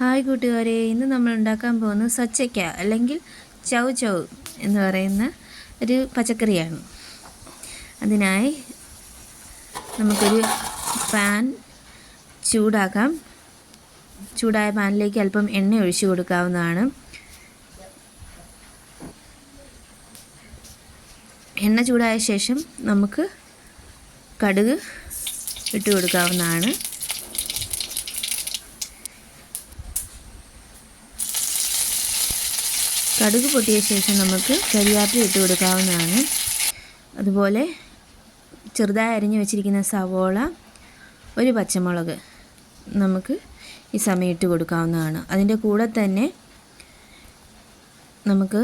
Hi കൂട്ടുകാരെ, ഇന്ന് നമ്മൾ ഉണ്ടാക്കാൻ പോകുന്നത് സച്ചയ്ക്ക അല്ലെങ്കിൽ ചൗ ചൗ എന്ന് പറയുന്ന ഒരു പച്ചക്കറിയാണ്. അതിനായി നമുക്കൊരു പാൻ ചൂടാക്കാം. ചൂടായ പാനിലേക്ക് അല്പം എണ്ണ ഒഴിച്ചു കൊടുക്കാവുന്നതാണ്. എണ്ണ ചൂടായ ശേഷം നമുക്ക് കടുക് ഇട്ട് കൊടുക്കാവുന്നതാണ്. കടുക് പൊട്ടിയ ശേഷം നമുക്ക് കരിയാപ്പില ഇട്ട് കൊടുക്കാവുന്നതാണ്. അതുപോലെ ചെറുതായി അരിഞ്ഞു വെച്ചിരിക്കുന്ന സവോള, ഒരു പച്ചമുളക് നമുക്ക് ഈ സമയം ഇട്ട് കൊടുക്കാവുന്നതാണ്. അതിൻ്റെ കൂടെ തന്നെ നമുക്ക്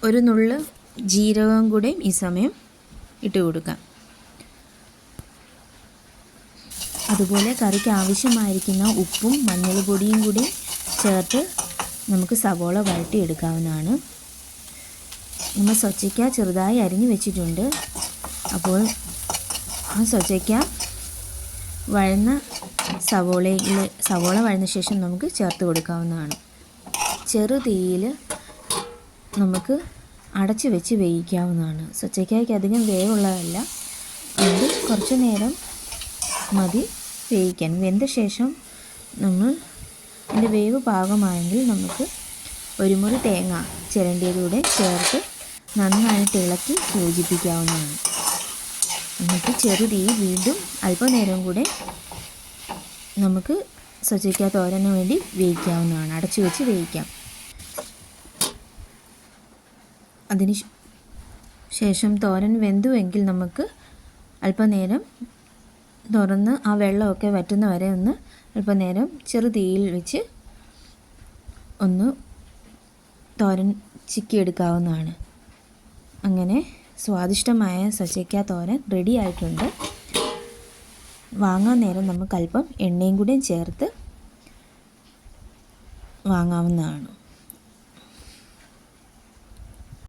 ഒരു നുള്ള് ജീരകം കൂടെ ഈ സമയം ഇട്ട് കൊടുക്കാം. അതുപോലെ കറിക്ക് ആവശ്യമായിരിക്കുന്ന ഉപ്പും മഞ്ഞൾപ്പൊടിയും കൂടി ചേർത്ത് നമുക്ക് സവോള വഴറ്റിയെടുക്കാവുന്നതാണ്. നമ്മൾ സച്ചയ്ക്ക ചെറുതായി അരിഞ്ഞു വെച്ചിട്ടുണ്ട്. അപ്പോൾ ആ സച്ചയ്ക്ക സവോള വഴന്ന ശേഷം നമുക്ക് ചേർത്ത് കൊടുക്കാവുന്നതാണ്. ചെറു തീയിൽ നമുക്ക് അടച്ചു വെച്ച് വേവിക്കാവുന്നതാണ്. സച്ചയ്ക്കയ്ക്ക് അധികം വേവുള്ളതല്ല, അതുകൊണ്ട് കുറച്ച് നേരം മതി വേവിക്കാൻ. വെന്ത ശേഷം നമ്മൾ അതിൻ്റെ വേവ് പാകമായെങ്കിൽ നമുക്ക് ഒരു മുറി തേങ്ങ ചിരണ്ടിയതൂടെ ചേർത്ത് നന്നായിട്ട് ഇളക്കി യോജിപ്പിക്കാവുന്നതാണ്. എന്നിട്ട് ചെറു തീ വീണ്ടും അല്പനേരം കൂടെ നമുക്ക് സച്ചയ്ക്ക തോരന് വേണ്ടി വേവിക്കാവുന്നതാണ്. അടച്ചു വെച്ച് വേവിക്കാം. അതിന് ശേഷം തോരൻ വെന്തുവെങ്കിൽ നമുക്ക് അല്പനേരം തുറന്ന് ആ വെള്ളമൊക്കെ വറ്റുന്ന വരെ അല്പനേരം ചെറു തീയിൽ വെച്ച് ഒന്ന് തോരൻ ചിക്കിയെടുക്കാവുന്നതാണ്. അങ്ങനെ സ്വാദിഷ്ടമായ സച്ചയ്ക്ക തോരൻ റെഡി ആയിട്ടുണ്ട്. വാങ്ങാൻ നേരം നമുക്ക് അല്പം എണ്ണയും കൂടെ ചേർത്ത് വാങ്ങാവുന്നതാണ്.